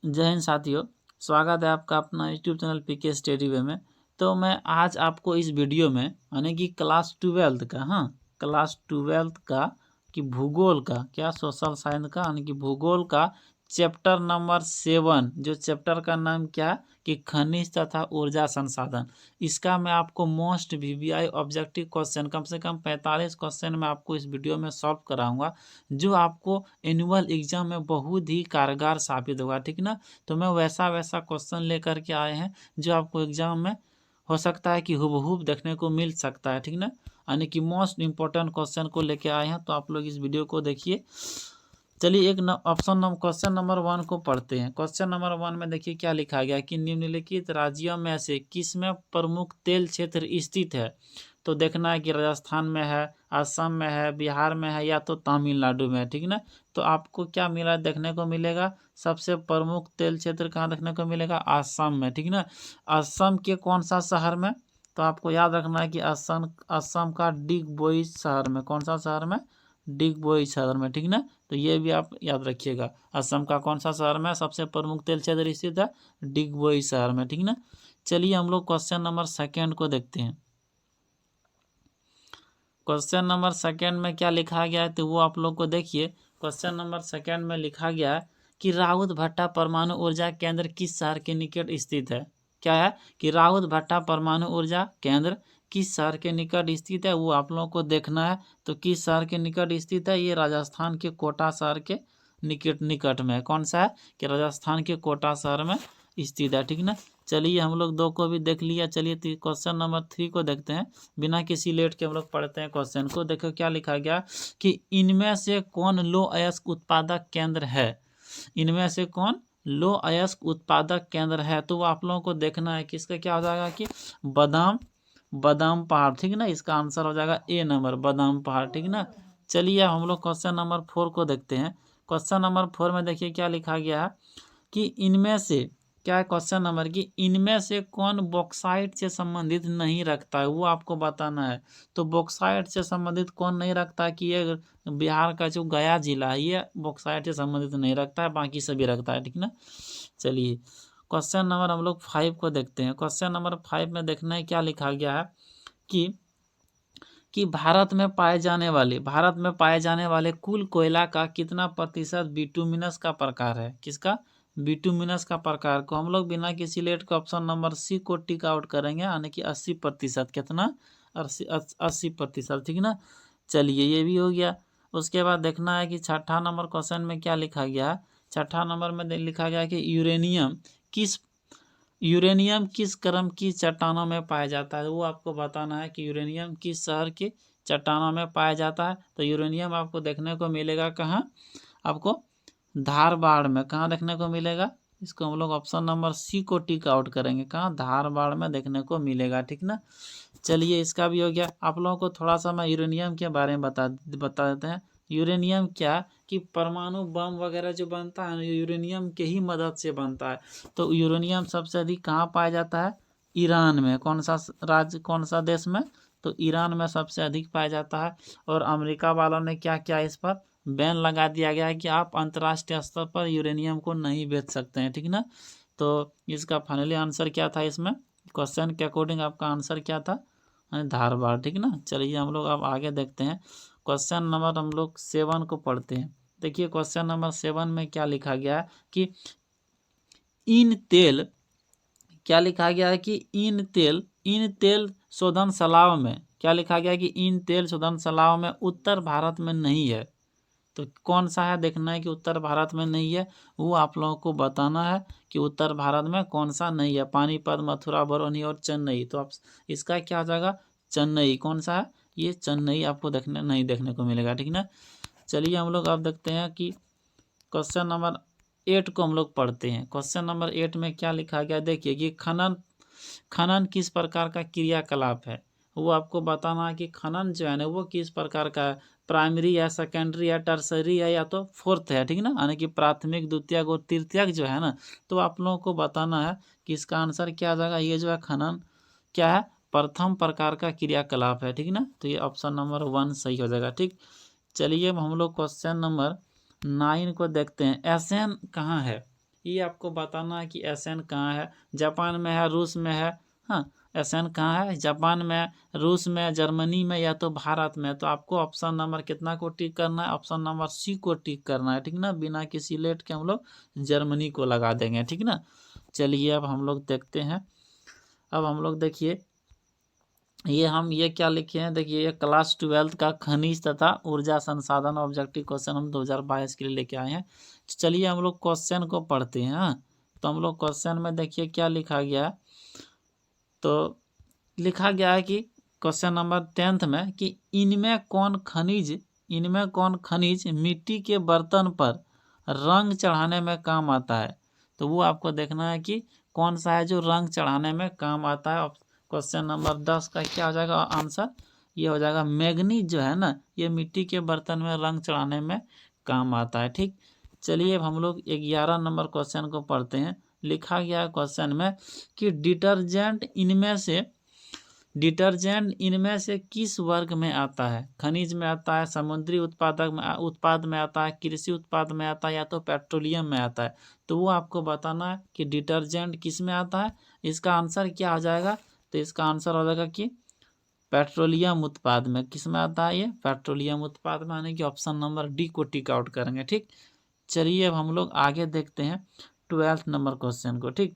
जय हिंद साथियों, स्वागत है आपका अपना यूट्यूब चैनल पीके स्टडी वे में। तो मैं आज आपको इस वीडियो में यानी कि क्लास 12 का क्लास 12 का कि भूगोल का सोशल साइंस का यानी कि भूगोल का चैप्टर नंबर 7, जो चैप्टर का नाम क्या है कि खनिज तथा ऊर्जा संसाधन। इसका मैं आपको मोस्ट वीवीआई ऑब्जेक्टिव क्वेश्चन कम से कम 45 क्वेश्चन मैं आपको इस वीडियो में सॉल्व कराऊंगा, जो आपको एनुअल एग्जाम में बहुत ही कारगर साबित होगा। ठीक ना। तो मैं वैसा क्वेश्चन लेकर के आए हैं जो आपको एग्जाम में हो सकता है कि हुबहू देखने को मिल सकता है। ठीक ना। यानी कि मोस्ट इंपॉर्टेंट क्वेश्चन को लेके आए हैं, तो आप लोग इस वीडियो को देखिए। चलिए एक क्वेश्चन नंबर 1 को पढ़ते हैं। क्वेश्चन नंबर 1 में देखिए क्या लिखा गया कि निम्नलिखित राज्यों में से किस में प्रमुख तेल क्षेत्र स्थित है। तो देखना है कि राजस्थान में है, असम में है, बिहार में है या तो तमिलनाडु में है। ठीक ना। तो आपको क्या मिला देखने को मिलेगा, सबसे प्रमुख तेल क्षेत्र कहाँ देखने को मिलेगा, असम में। ठीक ना। असम के कौन सा शहर में, तो आपको याद रखना है कि असम का डिगबोई शहर में। कौन सा शहर में, डिगबोई शहर में। ठीक ना। तो ये भी आप याद रखिएगा, असम का कौन सा शहर में सबसे प्रमुख तेल क्षेत्र स्थित है, डिगबोई शहर में। ठीक ना। चलिए हम लोग क्वेश्चन नंबर 2 को देखते हैं। क्वेश्चन नंबर 2 में क्या लिखा गया है, तो वो आप लोग को देखिए। क्वेश्चन नंबर 2 में लिखा गया है कि राउत भट्टा परमाणु ऊर्जा केंद्र किस शहर के निकट स्थित है। क्या है कि राउत भट्टा परमाणु ऊर्जा केंद्र किस शहर के निकट स्थित है, वो आप लोगों को देखना है। तो किस शहर के निकट स्थित है, ये राजस्थान के कोटा शहर के निकट में। कौन सा है कि राजस्थान के कोटा शहर में स्थित है। ठीक ना। चलिए हम लोग 2 को भी देख लिया। चलिए क्वेश्चन नंबर 3 को देखते हैं। बिना किसी लेट के हम लोग पढ़ते हैं क्वेश्चन को। देखो क्या लिखा गया कि इनमें से कौन लो अयस्क उत्पादक केंद्र है। इनमें से कौन लो अयस्क उत्पादक केंद्र है, तो आप लोगों को देखना है कि इसका क्या हो जाएगा कि बादाम पहाड़। ठीक ना। इसका आंसर हो जाएगा ए नंबर, बादाम पहाड़। ठीक ना। चलिए हम लोग क्वेश्चन नंबर 4 को देखते हैं। क्वेश्चन नंबर 4 में देखिए क्या लिखा गया है कि इनमें से क्या है, क्वेश्चन नंबर की इनमें से कौन बॉक्साइट से संबंधित नहीं रखता है, वो आपको बताना है। तो बॉक्साइट से संबंधित कौन नहीं रखता है, कि ये बिहार का जो गया जिला है ये बॉक्साइट से संबंधित नहीं रखता है, बाकी सभी रखता है। ठीक ना। चलिए क्वेश्चन नंबर हम लोग 5 को देखते हैं। क्वेश्चन नंबर 5 में देखना है क्या लिखा गया है कि भारत में पाए जाने वाले कुल कोयला का कितना प्रतिशत बिटुमिनस का प्रकार है। किसका, बिटुमिनस का प्रकार को हम लोग बिना किसी लेट के ऑप्शन नंबर सी को टिक आउट करेंगे, यानी कि 80%। कितना, 80%। ठीक ना। चलिए ये भी हो गया। उसके बाद देखना है कि छठा नंबर क्वेश्चन में क्या लिखा गया है। छठा नंबर में लिखा गया है कि यूरेनियम किस क्रम की चट्टानों में पाया जाता है, वो आपको बताना है कि यूरेनियम किस शहर की चट्टानों में पाया जाता है। तो यूरेनियम आपको देखने को मिलेगा कहाँ, आपको धारवाड़ में। कहाँ देखने को मिलेगा, इसको हम लोग ऑप्शन नंबर सी को टिक आउट करेंगे, कहाँ, धारवाड़ में देखने को मिलेगा। ठीक ना। चलिए इसका भी हो गया। आप लोगों को थोड़ा सा मैं यूरेनियम के बारे में बता देते हैं। यूरेनियम क्या कि परमाणु बम वगैरह जो बनता है ना, यूरेनियम के ही मदद से बनता है। तो यूरेनियम सबसे अधिक कहाँ पाया जाता है, ईरान में। कौन सा राज्य, कौन सा देश में, तो ईरान में सबसे अधिक पाया जाता है। और अमेरिका वालों ने क्या किया, इस पर बैन लगा दिया गया है कि आप अंतर्राष्ट्रीय स्तर पर यूरेनियम को नहीं बेच सकते हैं। ठीक ना। तो इसका फाइनली आंसर क्या था, इसमें क्वेश्चन के अकॉर्डिंग आपका आंसर क्या था, धारवाड़। ठीक ना। चलिए हम लोग अब आगे देखते हैं। क्वेश्चन नंबर हम लोग 7 को पढ़ते हैं। देखिए क्वेश्चन नंबर 7 में क्या लिखा गया है कि इन तेल, क्या लिखा गया है कि इन तेल शोधनशालाओं में, क्या लिखा गया है कि इन तेल शोधनशालाओं में उत्तर भारत में नहीं है। तो कौन सा है देखना है कि उत्तर भारत में नहीं है, वो आप लोगों को बताना है कि उत्तर भारत में कौन सा नहीं है। पानीपत, मथुरा, बरौनी और चेन्नई। तो आप इसका क्या हो जाएगा, चेन्नई। कौन सा है, ये चेन्नई आपको नहीं देखने को मिलेगा। ठीक ना। चलिए हम लोग अब देखते हैं कि क्वेश्चन नंबर 8 को हम लोग पढ़ते हैं। क्वेश्चन नंबर 8 में क्या लिखा गया, देखिए कि खनन किस प्रकार का क्रियाकलाप है, वो आपको बताना है कि खनन जो है ना वो किस प्रकार का है। प्राइमरी है, सेकेंडरी है, टर्सरी है या तो फोर्थ है। ठीक ना। यानी कि प्राथमिक, द्वितीयक और तृतीयक जो है ना, तो आप लोगों को बताना है कि इसका आंसर क्या आ जाएगा। ये जो है खनन क्या है, प्रथम प्रकार का क्रियाकलाप है। ठीक ना। तो ये ऑप्शन नंबर 1 सही हो जाएगा। ठीक। चलिए अब हम लोग क्वेश्चन नंबर 9 को देखते हैं। एशियन कहाँ है, ये आपको बताना है कि एशियन कहाँ है, जापान में है, रूस में है। हाँ, एशियन कहाँ है, जापान में, रूस में, जर्मनी में या तो भारत में। तो आपको ऑप्शन नंबर कितना को टिक करना है, ऑप्शन नंबर सी को टिक करना है, ठीक ना। बिना किसी लेट के हम लोग जर्मनी को लगा देंगे, ठीक ना। चलिए अब हम लोग देखते हैं। अब हम लोग देखिए ये क्या लिखे हैं, देखिए ये क्लास 12 का खनिज तथा ऊर्जा संसाधन ऑब्जेक्टिव क्वेश्चन हम 2022 के लिए लेके आए हैं। तो चलिए हम लोग क्वेश्चन को पढ़ते हैं। हाँ, तो हम लोग क्वेश्चन में देखिए क्या लिखा गया है। तो लिखा गया है कि क्वेश्चन नंबर 10th में कि इनमें कौन खनिज मिट्टी के बर्तन पर रंग चढ़ाने में काम आता है। तो वो आपको देखना है कि कौन सा है जो रंग चढ़ाने में काम आता है। क्वेश्चन नंबर 10 का क्या हो जाएगा आंसर, ये हो जाएगा मैग्नीज जो है ना, ये मिट्टी के बर्तन में रंग चढ़ाने में काम आता है, ठीक। चलिए अब हम लोग 11 नंबर क्वेश्चन को पढ़ते हैं। लिखा गया है क्वेश्चन में कि डिटर्जेंट इनमें से किस वर्ग में आता है। खनिज में आता है, समुद्री उत्पाद में आता है, कृषि उत्पाद में आता है या तो पेट्रोलियम में आता है। तो वो आपको बताना है कि डिटर्जेंट किस में आता है। इसका आंसर क्या हो जाएगा, तो इसका आंसर हो जाएगा कि पेट्रोलियम उत्पाद में। किस में आता है ये, पेट्रोलियम उत्पाद में, यानी कि ऑप्शन नंबर डी को टिक आउट करेंगे, ठीक। चलिए अब हम लोग आगे देखते हैं 12th नंबर क्वेश्चन को, ठीक।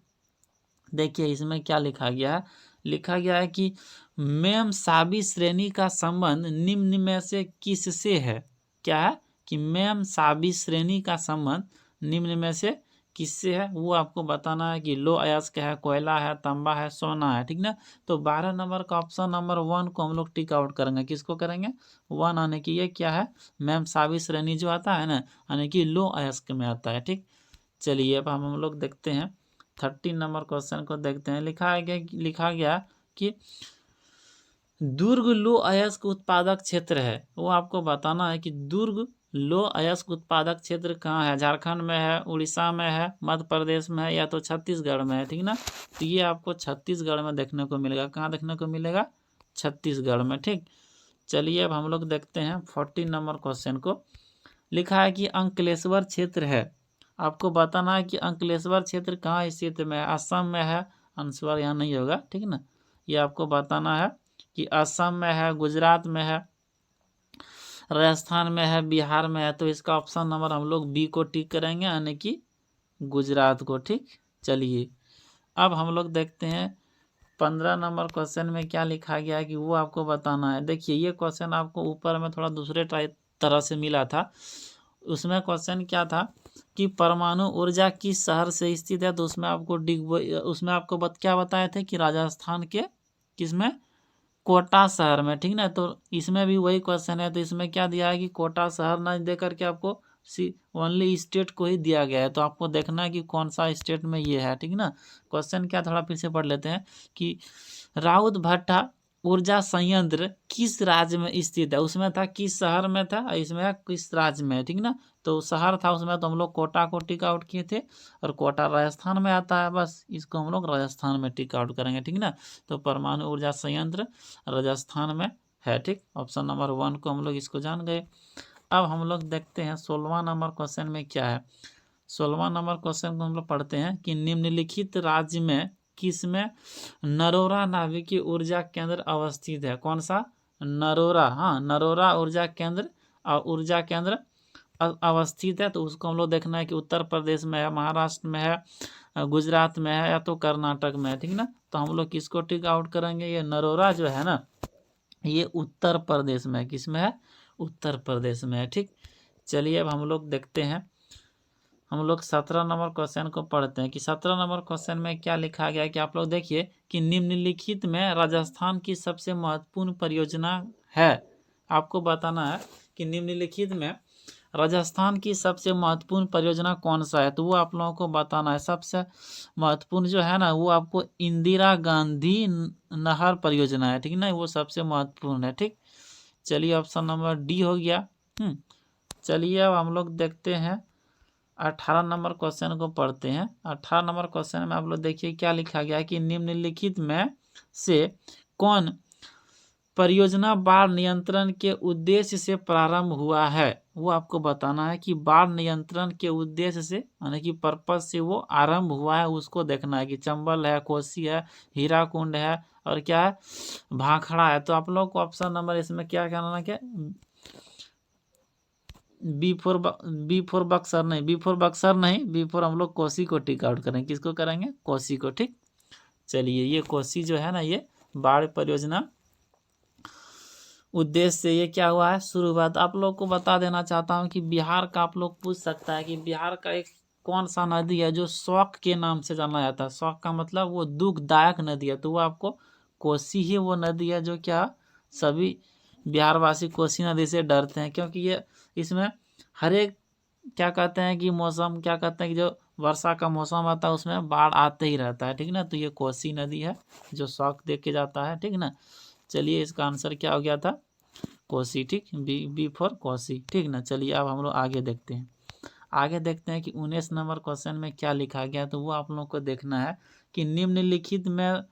देखिए इसमें क्या लिखा गया है। लिखा गया है कि मेम साबी श्रेणी का संबंध निम्न में से किससे है। क्या है कि मेम साबी श्रेणी का संबंध निम्न में से किससे है, वो आपको बताना है कि लो अयस्क है, कोयला है, तांबा है, सोना है, ठीक ना। तो 12 नंबर का ऑप्शन नंबर 1 को हम लोग टिक आउट करेंगे। किसको करेंगे, 1, आने की ये क्या है, मेम साबी श्रेणी जो आता है ना, यानी कि लो अयस्क में आता है, ठीक। चलिए अब हम लोग देखते हैं 13 नंबर क्वेश्चन को देखते हैं। लिखा गया कि दुर्ग लो अयस्क उत्पादक क्षेत्र है। वो आपको बताना है कि दुर्ग लो अयस्क उत्पादक क्षेत्र कहाँ है, झारखंड में है, उड़ीसा में है, मध्य प्रदेश में है या तो छत्तीसगढ़ में है, ठीक ना। तो ये आपको छत्तीसगढ़ में देखने को मिलेगा। कहाँ देखने को मिलेगा, छत्तीसगढ़ में, ठीक। चलिए अब हम लोग देखते हैं 14 नंबर क्वेश्चन को। लिखा है कि अंकलेश्वर क्षेत्र है। आपको बताना है कि अंकलेश्वर क्षेत्र कहाँ स्थित में है, असम में है, आंसर यहाँ नहीं होगा, ठीक ना। ये आपको बताना है कि असम में है, गुजरात में है, राजस्थान में है, बिहार में है। तो इसका ऑप्शन नंबर हम लोग बी को टिक करेंगे, यानी कि गुजरात को, ठीक। चलिए अब हम लोग देखते हैं 15 नंबर क्वेश्चन में क्या लिखा गया है कि वो आपको बताना है। देखिए ये क्वेश्चन आपको ऊपर में थोड़ा दूसरे तरह से मिला था। उसमें क्वेश्चन क्या था कि परमाणु ऊर्जा किस शहर से स्थित है। तो उसमें आपको क्या बताए थे कि राजस्थान के किसमें, कोटा शहर में, ठीक ना। तो इसमें भी वही क्वेश्चन है। तो इसमें क्या दिया है कि कोटा शहर ना दे करके आपको ओनली स्टेट को ही दिया गया है। तो आपको देखना है कि कौन सा स्टेट में ये है, ठीक ना। क्वेश्चन क्या, थोड़ा फिर से पढ़ लेते हैं कि राउत भट्टा ऊर्जा संयंत्र किस राज्य में स्थित है। उसमें था किस शहर में था, इसमें है किस राज्य में, ठीक ना। तो शहर था उसमें, तो हम लोग कोटा को टिक आउट किए थे, और कोटा राजस्थान में आता है, बस इसको हम लोग राजस्थान में टिक आउट करेंगे, ठीक ना। तो परमाणु ऊर्जा संयंत्र राजस्थान में है, ठीक। ऑप्शन नंबर 1 को हम लोग इसको जान गए। अब हम लोग देखते हैं 16वां नंबर क्वेश्चन में क्या है। 16वां नंबर क्वेश्चन को हम लोग पढ़ते हैं कि निम्नलिखित राज्य में किसमें नरोरा नाभिकीय ऊर्जा केंद्र अवस्थित है। कौन सा, नरोरा, हाँ, नरोरा ऊर्जा केंद्र अवस्थित है। तो उसको हम लोग देखना है कि उत्तर प्रदेश में है, महाराष्ट्र में है, गुजरात में है या तो कर्नाटक में है, ठीक ना। तो हम लोग किसको टिक आउट करेंगे, ये नरोरा जो है ना, ये उत्तर प्रदेश में है। किस में है, उत्तर प्रदेश में है, ठीक। चलिए अब हम लोग देखते हैं, हम लोग 17 नंबर क्वेश्चन को पढ़ते हैं कि 17 नंबर क्वेश्चन में क्या लिखा गया है कि आप लोग देखिए कि निम्नलिखित में राजस्थान की सबसे महत्वपूर्ण परियोजना है। आपको बताना है कि निम्नलिखित में राजस्थान की सबसे महत्वपूर्ण परियोजना कौन सा है। तो वो आप लोगों को बताना है। सबसे महत्वपूर्ण जो है ना, वो आपको इंदिरा गांधी नहर परियोजना है, ठीक ना, वो सबसे महत्वपूर्ण है, ठीक। चलिए ऑप्शन नंबर डी हो गया। चलिए अब हम लोग देखते हैं 18 नंबर क्वेश्चन को पढ़ते हैं। 18 नंबर क्वेश्चन में आप लोग देखिए क्या लिखा गया है कि निम्नलिखित में से कौन परियोजना बाढ़ नियंत्रण के उद्देश्य से प्रारंभ हुआ है, वो आपको बताना है कि बाढ़ नियंत्रण के उद्देश्य से यानी कि पर्पज से वो आरंभ हुआ है, उसको देखना है कि चंबल है, कोसी है, हीराकुंड है और क्या है, भाखड़ा है। तो आप लोग को ऑप्शन नंबर इसमें क्या कहना है, क्या बी फोर बक्सर नहीं, बी फोर हम लोग कोसी को टिक आउट करेंगे। किसको करेंगे? कोसी को। ठीक, चलिए ये कोसी जो है ना, ये बाढ़ परियोजना उद्देश्य से ये क्या हुआ है, शुरू हुआ। तो आप लोग को बता देना चाहता हूँ कि बिहार का आप लोग पूछ सकता है कि बिहार का एक कौन सा नदी है जो शोक के नाम से जाना जाता है। शोक का मतलब वो दुखदायक नदी है, तो वो आपको कोसी ही वो नदी है जो क्या सभी बिहारवासी कोसी नदी से डरते हैं, क्योंकि ये इसमें हर एक क्या कहते हैं कि मौसम, क्या कहते हैं कि जो वर्षा का मौसम आता है उसमें बाढ़ आते ही रहता है। ठीक ना, तो ये कोसी नदी है जो शौक देख के जाता है। ठीक ना, चलिए इसका आंसर क्या हो गया था, कोसी। ठीक, बी फॉर कोसी। ठीक ना, चलिए अब हम लोग आगे देखते हैं। आगे देखते हैं कि 19 नंबर क्वेश्चन में क्या लिखा गया, तो वो आप लोगों को देखना है कि निम्नलिखित में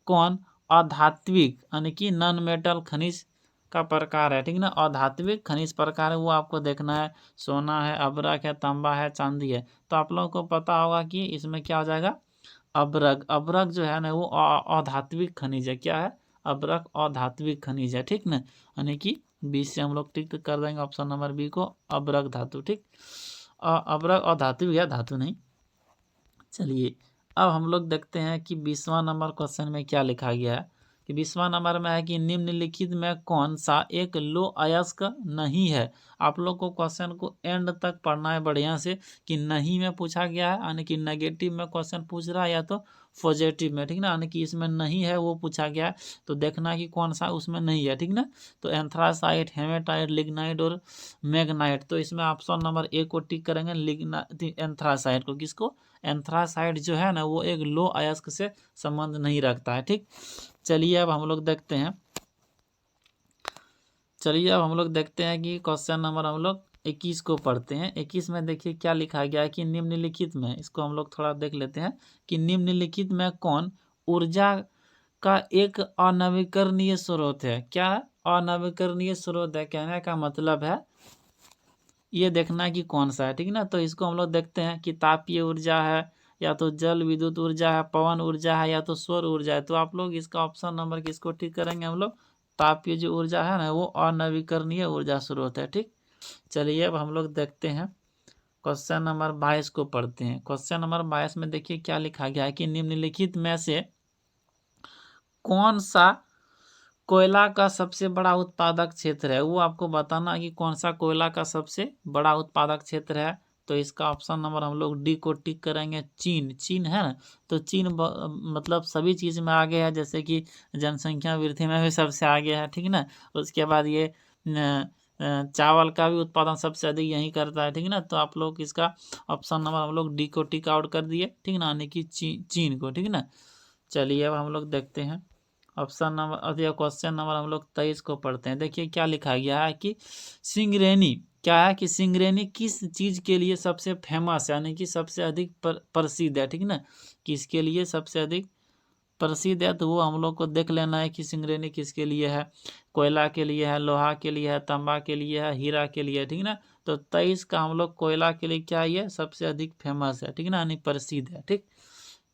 कौन अधात्विक यानी कि नॉन मेटल खनिज का प्रकार है। ठीक ना, अधात्विक खनिज प्रकार है, वो आपको देखना है। सोना है, अब्रक है, तांबा है, चांदी है। तो आप लोगों को पता होगा कि इसमें क्या हो जाएगा, अब्रक। अब्रक जो है ना वो अधात्विक खनिज है। क्या है? अब्रक अधात्विक खनिज है। ठीक ना, यानी कि 20 से हम लोग टिक कर देंगे ऑप्शन नंबर बी को, अब्रक धातु। ठीक, अब्रक अधात्विक है, धातु नहीं। चलिए अब हम लोग देखते हैं कि 20वां नंबर क्वेश्चन में क्या लिखा गया है, कि 20वां नंबर में है कि निम्नलिखित में कौन सा एक लो अयस्क नहीं है। आप लोग को क्वेश्चन को एंड तक पढ़ना है बढ़िया से, कि नहीं में पूछा गया है यानी कि नेगेटिव में क्वेश्चन पूछ रहा है या तो पॉजिटिव में। ठीक ना, यानी कि इसमें नहीं है वो पूछा गया है, तो देखना है कि कौन सा उसमें नहीं है। ठीक ना, तो एंथ्रासाइट, हेमेटाइट, लिग्नाइट और मैग्नाइट। तो इसमें ऑप्शन नंबर ए को टिक करेंगे, एंथ्रासाइट को। किसको? एंथ्रासाइड जो है ना वो एक लो अयस्क से संबंध नहीं रखता है। ठीक, चलिए अब हम लोग देखते हैं। चलिए अब हम लोग देखते हैं कि क्वेश्चन नंबर हम लोग 21 को पढ़ते हैं। 21 में देखिए क्या लिखा गया है कि निम्नलिखित में, इसको हम लोग थोड़ा देख लेते हैं कि निम्नलिखित में कौन ऊर्जा का एक अनवीकरणीय स्रोत है। क्या अनवीकरणीय स्रोत है? कहने का मतलब है ये देखना है कि कौन सा है। ठीक ना, तो इसको हम लोग देखते हैं कि तापीय ऊर्जा है, या तो जल विद्युत ऊर्जा है, पवन ऊर्जा है, या तो सौर ऊर्जा है। तो आप लोग इसका ऑप्शन नंबर किसको ठीक करेंगे हम लोग? तापीय जो ऊर्जा है ना वो अनवीकरणीय ऊर्जा स्रोत है। ठीक, चलिए अब हम लोग देखते हैं क्वेश्चन नंबर 22 को पढ़ते हैं। क्वेश्चन नंबर 22 में देखिए क्या लिखा गया है कि निम्नलिखित में से कौन सा कोयला का सबसे बड़ा उत्पादक क्षेत्र है। वो आपको बताना कि कौन सा कोयला का सबसे बड़ा उत्पादक क्षेत्र है। तो इसका ऑप्शन नंबर हम लोग डी को टिक करेंगे, चीन। चीन है ना, तो चीन मतलब सभी चीज़ में आगे है, जैसे कि जनसंख्या वृद्धि में भी सबसे आगे है। ठीक ना, उसके बाद ये चावल का भी उत्पादन सबसे अधिक यही करता है। ठीक ना, तो आप लोग इसका ऑप्शन नंबर हम लोग डी को टिक आउट कर दिए। ठीक ना, यानी कि चीन को। ठीक ना, चलिए अब हम लोग देखते हैं ऑप्शन नंबर या क्वेश्चन नंबर हम लोग 23 को पढ़ते हैं। देखिए क्या लिखा गया है कि सिंगरेनी, क्या है कि सिंगरेनी किस चीज के लिए सबसे फेमस है, यानी कि सबसे अधिक प्रसिद्ध है। ठीक ना, किसके लिए सबसे अधिक प्रसिद्ध है, तो वो हम लोग को देख लेना है कि सिंगरेनी किसके लिए है। कोयला के लिए है, लोहा के लिए है, तांबा के लिए है, हीरा के लिए है। ठीक ना, तो 23 का हम लोग कोयला के लिए क्या है, सबसे अधिक फेमस है। ठीक ना, यानी प्रसिद्ध है। ठीक,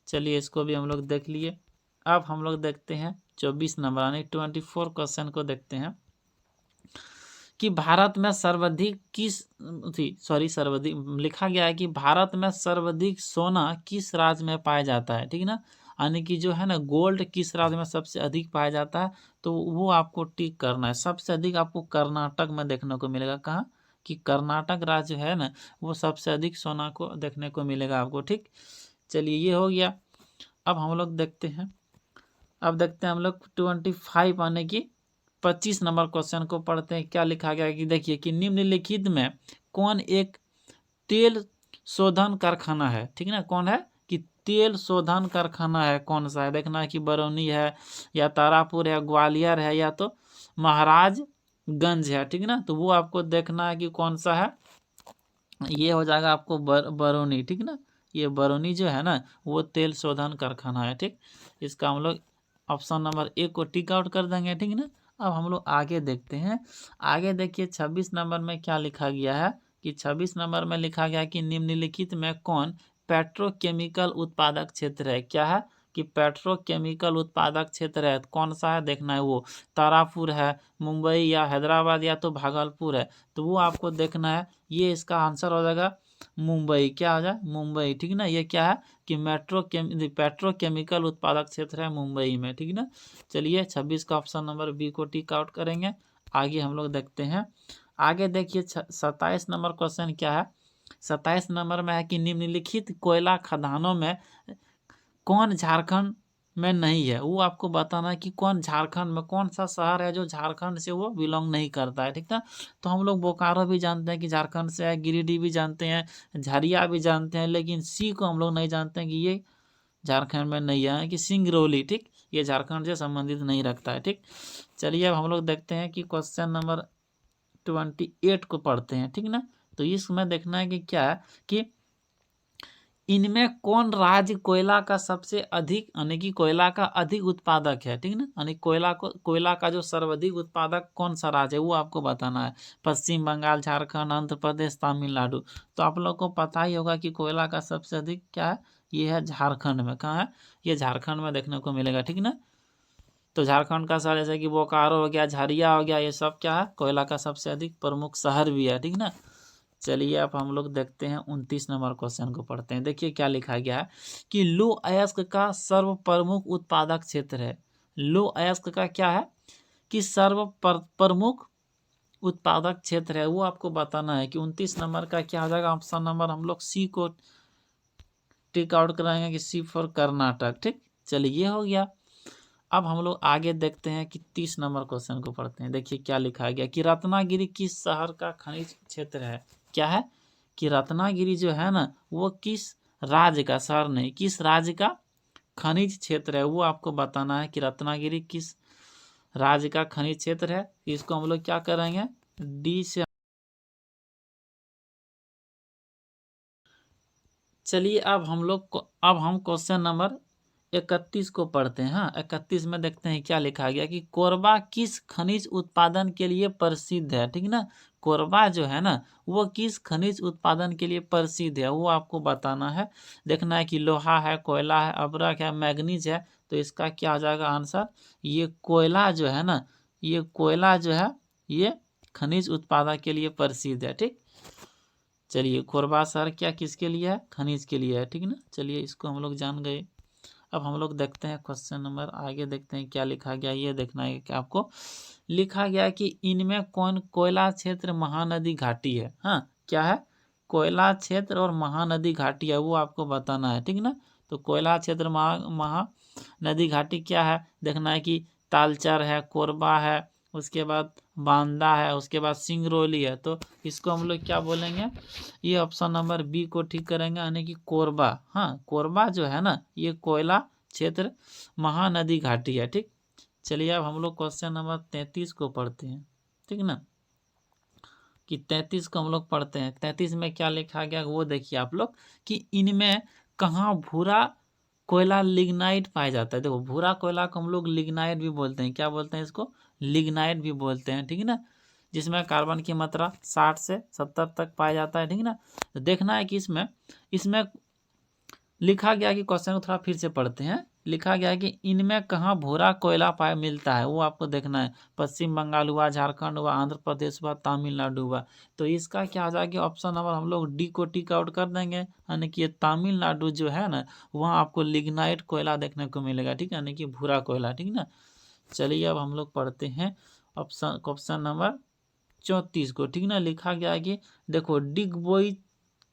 चलिए इसको भी हम लोग देख लिए। अब हम लोग देखते हैं 24 नंबर यानी 24 क्वेश्चन को देखते हैं कि भारत में सर्वाधिक किस सर्वाधिक लिखा गया है कि भारत में सर्वाधिक सोना किस राज्य में पाया जाता है। ठीक ना, यानी कि जो है ना गोल्ड किस राज्य में सबसे अधिक पाया जाता है, तो वो आपको टिक करना है। सबसे अधिक आपको कर्नाटक में देखने को मिलेगा। कहाँ? कि कर्नाटक राज्य है ना वो सबसे अधिक सोना को देखने को मिलेगा आपको। ठीक, चलिए ये हो गया। अब हम लोग देखते हैं, अब देखते हैं हम लोग 25 आने की 25 नंबर क्वेश्चन को पढ़ते हैं। क्या लिखा गया है कि देखिए कि निम्नलिखित में कौन एक तेल शोधन कारखाना है। ठीक ना, कौन है कि तेल शोधन कारखाना है, कौन सा है देखना है कि बरौनी है, या तारापुर है, ग्वालियर है, या तो महाराजगंज है। ठीक ना, तो वो आपको देखना है कि कौन सा है। ये हो जाएगा आपको बरौनी। ठीक ना, ये बरौनी जो है ना वो तेल शोधन कारखाना है। ठीक, इसका हम लोग ऑप्शन नंबर ए को टिक आउट कर देंगे। ठीक ना, अब हम लोग आगे देखते हैं। आगे देखिए 26 नंबर में क्या लिखा गया है कि 26 नंबर में लिखा गया कि निम्नलिखित में कौन पेट्रोकेमिकल उत्पादक क्षेत्र है। क्या है कि पेट्रोकेमिकल उत्पादक क्षेत्र है, कौन सा है देखना है। वो तारापुर है, मुंबई या हैदराबाद या तो भागलपुर है, तो वो आपको देखना है। ये इसका आंसर हो जाएगा मुंबई। क्या हो जाए मुंबई, ठीक ना। ये क्या है कि पेट्रोकेमिकल उत्पादक क्षेत्र है मुंबई में, ठीक ना। चलिए 26 का ऑप्शन नंबर बी को टिक आउट करेंगे। आगे हम लोग देखते हैं। आगे देखिए 27 नंबर क्वेश्चन क्या है। 27 नंबर में है कि निम्नलिखित कोयला खदानों में कौन झारखंड में नहीं है। वो आपको बताना है कि कौन झारखंड में, कौन सा शहर है जो झारखंड से वो बिलोंग नहीं करता है, ठीक ना। तो हम लोग बोकारो भी जानते हैं कि झारखंड से है, गिरिडीह भी जानते हैं, झरिया भी जानते हैं, लेकिन सी को हम लोग नहीं जानते हैं कि ये झारखंड में नहीं है, कि सिंगरौली, ठीक, ये झारखंड से संबंधित नहीं रखता है, ठीक। चलिए अब हम लोग देखते हैं कि क्वेश्चन नंबर 28 को पढ़ते हैं, ठीक ना। तो इसमें देखना है कि क्या है कि इनमें कौन राज्य कोयला का सबसे अधिक, यानी कि कोयला का अधिक उत्पादक है, ठीक ना। यानी कोयला का जो सर्वाधिक उत्पादक कौन सा राज्य है वो आपको बताना है। पश्चिम बंगाल, झारखंड, आंध्र प्रदेश, तमिलनाडु। तो आप लोग को पता ही होगा कि कोयला का सबसे अधिक क्या है, ये है झारखंड में। कहाँ है, ये झारखंड में देखने को मिलेगा, ठीक ना। तो झारखंड का शहर जैसे कि बोकारो हो गया, झरिया हो गया, ये सब क्या है, कोयला का सबसे अधिक प्रमुख शहर भी है, ठीक ना। चलिए अब हम लोग देखते हैं 29 नंबर क्वेश्चन को पढ़ते हैं। देखिए क्या लिखा गया है कि लौह अयस्क का सर्व प्रमुख उत्पादक क्षेत्र है। लौह अयस्क का क्या है कि प्रमुख उत्पादक क्षेत्र है, वो आपको बताना है। कि 29 नंबर का क्या हो जाएगा, ऑप्शन नंबर हम लोग सी को टिक आउट कराएंगे कि सी फॉर कर्नाटक, ठीक। चलिए ये हो गया। अब हम लोग आगे देखते हैं कि 30 नंबर क्वेश्चन को पढ़ते हैं। देखिए क्या लिखा गया कि रत्नागिरी किस शहर का खनिज क्षेत्र है। क्या है कि रत्नागिरी जो है ना, वो किस राज्य का, शहर नहीं, किस राज्य का खनिज क्षेत्र है, वो आपको बताना है कि रत्नागिरी किस राज्य का खनिज क्षेत्र है। इसको हम लोग क्या करेंगे, डी से। चलिए अब हम क्वेश्चन नंबर 31 को पढ़ते हैं। हाँ, 31 में देखते हैं क्या लिखा गया कि कोरबा किस खनिज उत्पादन के लिए प्रसिद्ध है, ठीक ना। कोरबा जो है ना, वो किस खनिज उत्पादन के लिए प्रसिद्ध है, वो आपको बताना है। देखना है कि लोहा है, कोयला है, अब्रक है, मैग्नीज है। तो इसका क्या हो जाएगा आंसर, ये कोयला जो है ना, ये कोयला जो है ये खनिज उत्पादन के लिए प्रसिद्ध है, ठीक। चलिए कोरबा शहर क्या किसके लिए है, खनिज के लिए है, ठीक ना। चलिए इसको हम लोग जान गए। अब हम लोग देखते हैं क्वेश्चन नंबर, आगे देखते हैं क्या लिखा गया। ये देखना है कि आपको लिखा गया है कि इनमें कौन कोयला क्षेत्र महानदी घाटी है। हाँ, क्या है, कोयला क्षेत्र और महानदी घाटी है, वो आपको बताना है, ठीक ना। तो कोयला क्षेत्र महानदी घाटी क्या है, देखना है कि तालचर है, कोरबा है, उसके बाद बांदा है, उसके बाद सिंगरौली है। तो इसको हम लोग क्या बोलेंगे, ये ऑप्शन नंबर बी को ठीक करेंगे, यानी कि कोरबा। हाँ, कोरबा जो है ना, ये कोयला क्षेत्र महानदी घाटी है, ठीक। चलिए अब हम लोग क्वेश्चन नंबर 33 को पढ़ते हैं, ठीक ना। कि 33 को हम लोग पढ़ते हैं। 33 में क्या लिखा गया वो देखिए आप लोग कि इनमें कहाँ भूरा कोयला लिग्नाइट पाया जाता है। देखो भूरा कोयला को हम लोग लिग्नाइट भी बोलते हैं। क्या बोलते हैं इसको, लिग्नाइट भी बोलते हैं, ठीक है ना। जिसमें कार्बन की मात्रा 60 से 70 तक पाया जाता है, ठीक है ना। तो देखना है कि इसमें इसमें लिखा गया कि क्वेश्चन को थोड़ा फिर से पढ़ते हैं। लिखा गया है कि इनमें कहाँ भूरा कोयला पाया मिलता है, वो आपको देखना है। पश्चिम बंगाल हुआ, झारखंड हुआ, आंध्र प्रदेश हुआ, तमिलनाडु हुआ। तो इसका क्या हो जाएगा, ऑप्शन नंबर हम लोग डी को टिक आउट कर देंगे, यानी कि तमिलनाडु जो है ना, वहाँ आपको लिग्नाइट कोयला देखने को मिलेगा, ठीक है, यानी कि भूरा कोयला, ठीक ना। चलिए अब हम लोग पढ़ते हैं क्वेश्चन नंबर 34 को, ठीक ना। लिखा गया है कि देखो डिगबोई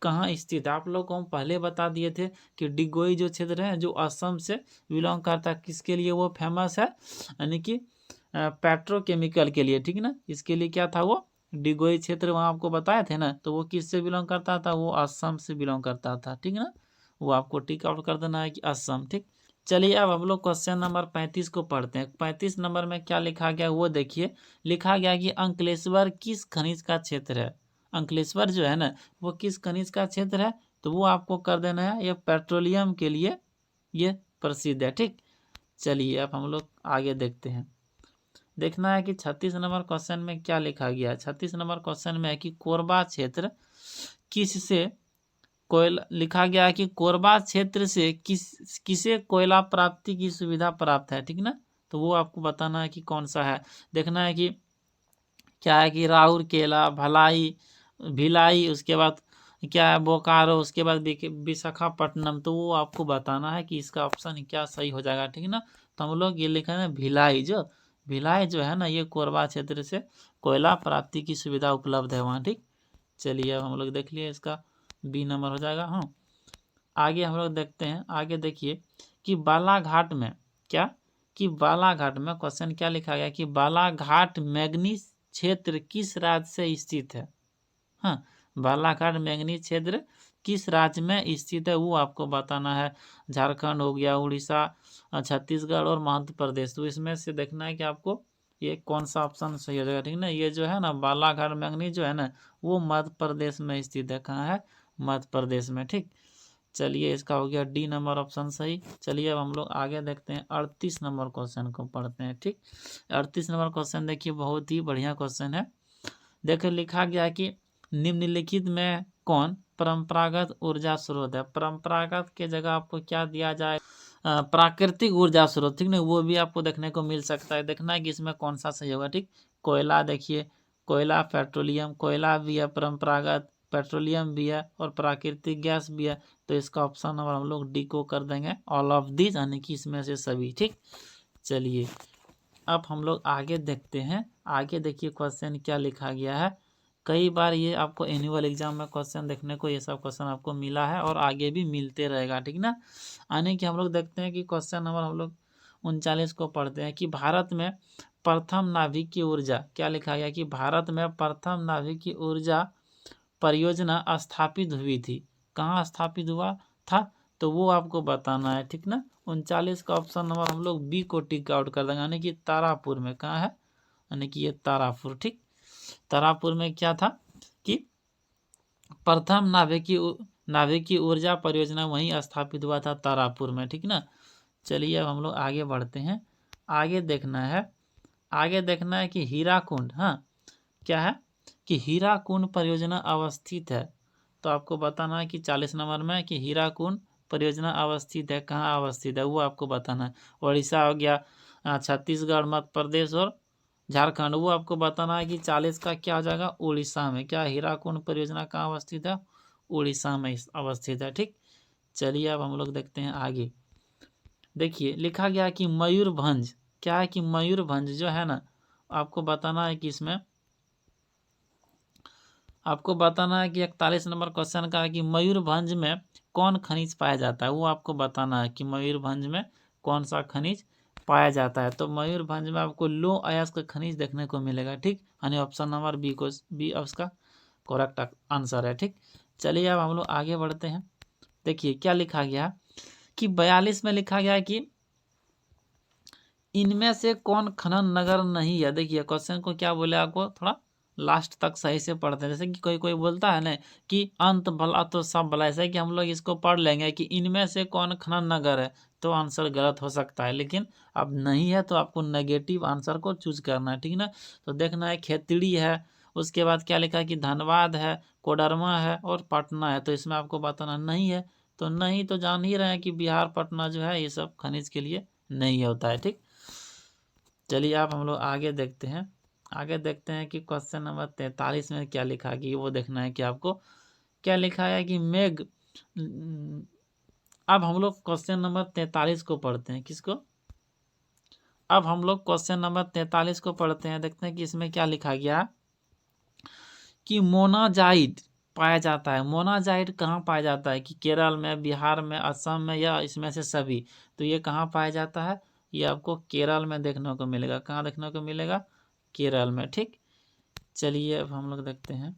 कहाँ स्थित है। आप लोग को हम पहले बता दिए थे कि डिगोई जो क्षेत्र है जो असम से बिलोंग करता है, किसके लिए वो फेमस है, यानी कि पेट्रोकेमिकल के लिए, ठीक ना। इसके लिए क्या था वो डिगोई क्षेत्र, वहाँ आपको बताए थे ना। तो वो किससे बिलोंग करता था, वो असम से बिलोंग करता था, ठीक ना। वो आपको टिक आउट कर देना है कि असम, ठीक। चलिए अब हम लोग क्वेश्चन नंबर 35 को पढ़ते हैं। 35 नंबर में क्या लिखा गया वो देखिए। लिखा गया कि अंकलेश्वर किस खनिज का क्षेत्र है। अंकलेश्वर जो है ना, वो किस खनिज का क्षेत्र है, तो वो आपको कर देना है, ये पेट्रोलियम के लिए ये प्रसिद्ध है, ठीक। चलिए अब हम लोग आगे देखते हैं। देखना है कि 36 नंबर क्वेश्चन में क्या लिखा गया है। 36 नंबर क्वेश्चन में है कि कोरबा क्षेत्र किससे कोयला, लिखा गया है कि कोरबा क्षेत्र से किसे कोयला प्राप्ति की सुविधा प्राप्त है, ठीक ना। तो वो आपको बताना है कि कौन सा है। देखना है कि क्या है कि राउरकेला, भिलाई, उसके बाद क्या है बोकारो, उसके बाद विशाखापट्टनम। तो वो आपको बताना है कि इसका ऑप्शन क्या सही हो जाएगा, ठीक ना। तो हम लोग ये लिखे हैं भिलाई जो है ना, ये कोरबा क्षेत्र से कोयला प्राप्ति की सुविधा उपलब्ध है वहाँ, ठीक। चलिए अब हम लोग देख लिए, इसका बी नंबर हो जाएगा। हाँ, आगे हम लोग देखते हैं। आगे देखिए कि बालाघाट में क्या, कि बालाघाट में क्वेश्चन क्या लिखा गया कि बालाघाट मैग्नीज क्षेत्र किस राज्य से स्थित है। हाँ, बालाघाट मैग्नीज क्षेत्र किस राज्य में स्थित है वो आपको बताना है। झारखंड हो गया, उड़ीसा, छत्तीसगढ़ और मध्य प्रदेश। तो इसमें से देखना है कि आपको ये कौन सा ऑप्शन सही हो जाएगा, ठीक ना। ये जो है ना बालाघाट मैग्नीज जो है ना, वो मध्य प्रदेश में स्थित है। कहाँ है? मध्य प्रदेश में, ठीक। चलिए इसका हो गया डी नंबर ऑप्शन सही। चलिए अब हम लोग आगे देखते हैं, 38 नंबर क्वेश्चन को पढ़ते हैं, ठीक। 38 नंबर क्वेश्चन देखिए, बहुत ही बढ़िया क्वेश्चन है। देखो लिखा गया कि निम्नलिखित में कौन परंपरागत ऊर्जा स्रोत है। परंपरागत के जगह आपको क्या दिया जाए, प्राकृतिक ऊर्जा स्रोत, ठीक ना, वो भी आपको देखने को मिल सकता है। देखना है कि इसमें कौन सा सही होगा, ठीक। कोयला, देखिए कोयला, पेट्रोलियम, कोयला भी है, परंपरागत पेट्रोलियम भी है और प्राकृतिक गैस भी है। तो इसका ऑप्शन नंबर हम लोग डी को कर देंगे, ऑल ऑफ दिस, यानी कि इसमें से सभी, ठीक। चलिए अब हम लोग आगे देखते हैं। आगे देखिए क्वेश्चन क्या लिखा गया है। कई बार ये आपको एनुअल एग्जाम में क्वेश्चन देखने को, ये सब क्वेश्चन आपको मिला है और आगे भी मिलते रहेगा, ठीक ना। यानी कि हम लोग देखते हैं कि क्वेश्चन नंबर हम लोग 39 को पढ़ते हैं कि भारत में प्रथम नाभिकीय ऊर्जा, क्या लिखा गया कि भारत में प्रथम नाभिकीय ऊर्जा परियोजना स्थापित हुई थी। कहाँ स्थापित हुआ था, तो वो आपको बताना है, ठीक ना। 39 का ऑप्शन नंबर हम लोग बी को टिक आउट कर देंगे, यानी कि तारापुर में। कहाँ है, यानी कि ये तारापुर, ठीक। तारापुर में क्या था कि प्रथम नाभिकीय ऊर्जा परियोजना वहीं स्थापित हुआ था, तारापुर में, ठीक ना। चलिए अब हम लोग आगे बढ़ते हैं। आगे देखना है कि हीराकुंड, हाँ क्या है कि हीराकुंड परियोजना अवस्थित है। तो आपको बताना है कि 40 नंबर में कि हीराकुंड परियोजना अवस्थित है, कहाँ अवस्थित है वो आपको बताना है। उड़ीसा हो गया, छत्तीसगढ़, मध्य प्रदेश और झारखंड, वो आपको बताना है कि 40 का क्या हो जाएगा, उड़ीसा में। क्या हीराकुंड परियोजना कहाँ अवस्थित है, उड़ीसा में अवस्थित है, ठीक। चलिए अब हम लोग देखते हैं आगे। देखिए लिखा गया कि मयूरभंज, क्या है कि मयूरभंज जो है ना, आपको बताना है कि इसमें आपको बताना है कि 41 नंबर क्वेश्चन का है कि मयूरभंज में कौन खनिज पाया जाता है। वो आपको बताना है कि मयूरभंज में कौन सा खनिज पाया जाता है। तो मयूरभंज में आपको लो अयस्क खनिज देखने को मिलेगा, ठीक। यानी ऑप्शन नंबर बी उसका करेक्ट आंसर है, ठीक। चलिए अब हम लोग आगे बढ़ते हैं। देखिए क्या लिखा गया कि 42 में लिखा गया कि इनमें से कौन खनन नगर नहीं है। देखिए क्वेश्चन को क्या बोले, आपको थोड़ा लास्ट तक सही से पढ़ते हैं। जैसे कि कोई कोई बोलता है ना कि अंत भला तो सब भला, ऐसा कि हम लोग इसको पढ़ लेंगे कि इनमें से कौन खनन नगर है, तो आंसर गलत हो सकता है। लेकिन अब नहीं है तो आपको नेगेटिव आंसर को चूज करना है, ठीक ना। तो देखना है खेतड़ी है, उसके बाद क्या लिखा है कि धनबाद है, कोडरमा है और पटना है। तो इसमें आपको बताना नहीं है, तो नहीं तो जान ही रहे हैं कि बिहार पटना जो है ये सब खनिज के लिए नहीं होता है, ठीक। चलिए आप हम लोग आगे देखते हैं कि क्वेश्चन नंबर 43 में क्या लिखा है कि वो देखना है कि आपको क्या लिखा है कि मेघ। अब हम लोग क्वेश्चन नंबर 43 को पढ़ते हैं, किसको, अब हम लोग क्वेश्चन नंबर 43 को पढ़ते हैं। देखते हैं कि इसमें क्या लिखा गया कि मोनाजाइट पाया जाता है। मोनाजाइट कहाँ पाया जाता है कि केरल में, बिहार में, असम में, या इसमें से सभी। तो ये कहाँ पाया जाता है, ये आपको केरल में देखने को मिलेगा। कहाँ देखने को मिलेगा, केरल में, ठीक। चलिए अब हम लोग देखते हैं।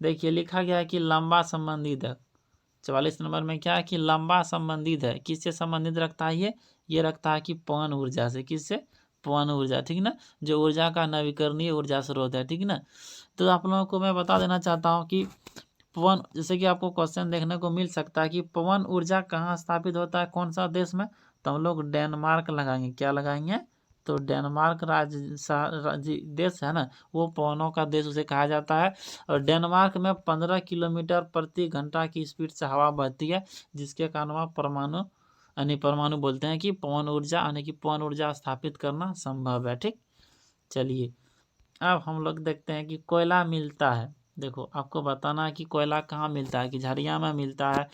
देखिए लिखा गया है कि लंबा संबंधित है। 44 नंबर में क्या है कि लंबा संबंधित है, किससे संबंधित रखता है ये रखता है कि पवन ऊर्जा से। किससे, पवन ऊर्जा, ठीक ना, जो ऊर्जा का नवीकरणीय ऊर्जा स्रोत है, ठीक ना। तो आप लोगों को मैं बता देना चाहता हूँ कि पवन, जैसे कि आपको क्वेश्चन देखने को मिल सकता है कि पवन ऊर्जा कहाँ स्थापित होता है, कौन सा देश में। तो हम लोग डेनमार्क लगाएंगे। क्या लगाएंगे, तो डेनमार्क देश है ना, वो पवनों का देश उसे कहा जाता है। और डेनमार्क में 15 किलोमीटर प्रति घंटा की स्पीड से हवा बहती है, जिसके कारण वहाँ परमाणु यानी परमाणु बोलते हैं कि पवन ऊर्जा यानी कि पवन ऊर्जा स्थापित करना संभव है। ठीक, चलिए अब हम लोग देखते हैं कि कोयला मिलता है। देखो आपको बताना है कि कोयला कहाँ मिलता है, कि झरिया में मिलता है,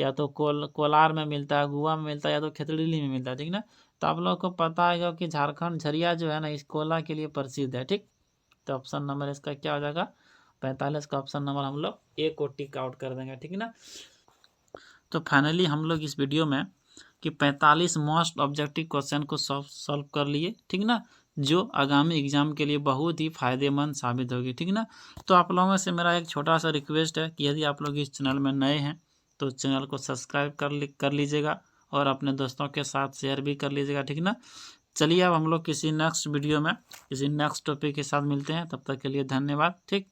या तो कोलार में मिलता है, गोवा में मिलता है, या तो खेतड़ीली में मिलता है। ठीक ना, तो आप लोग को पता है कि झारखंड झरिया जो है ना इस कोयला के लिए प्रसिद्ध है। ठीक, तो ऑप्शन नंबर इसका क्या हो जाएगा, 45 का ऑप्शन नंबर हम लोग ए को टिक आउट कर देंगे। ठीक ना, तो फाइनली हम लोग इस वीडियो में कि 45 मोस्ट ऑब्जेक्टिव क्वेश्चन को सॉल्व कर लिए। ठीक ना, जो आगामी एग्जाम के लिए बहुत ही फायदेमंद साबित होगी। ठीक ना, तो आप लोगों से मेरा एक छोटा सा रिक्वेस्ट है कि यदि आप लोग इस चैनल में नए हैं तो चैनल को सब्सक्राइब कर लीजिएगा और अपने दोस्तों के साथ शेयर भी कर लीजिएगा। ठीक ना, चलिए अब हम लोग किसी नेक्स्ट वीडियो में किसी नेक्स्ट टॉपिक के साथ मिलते हैं, तब तक के लिए धन्यवाद। ठीक।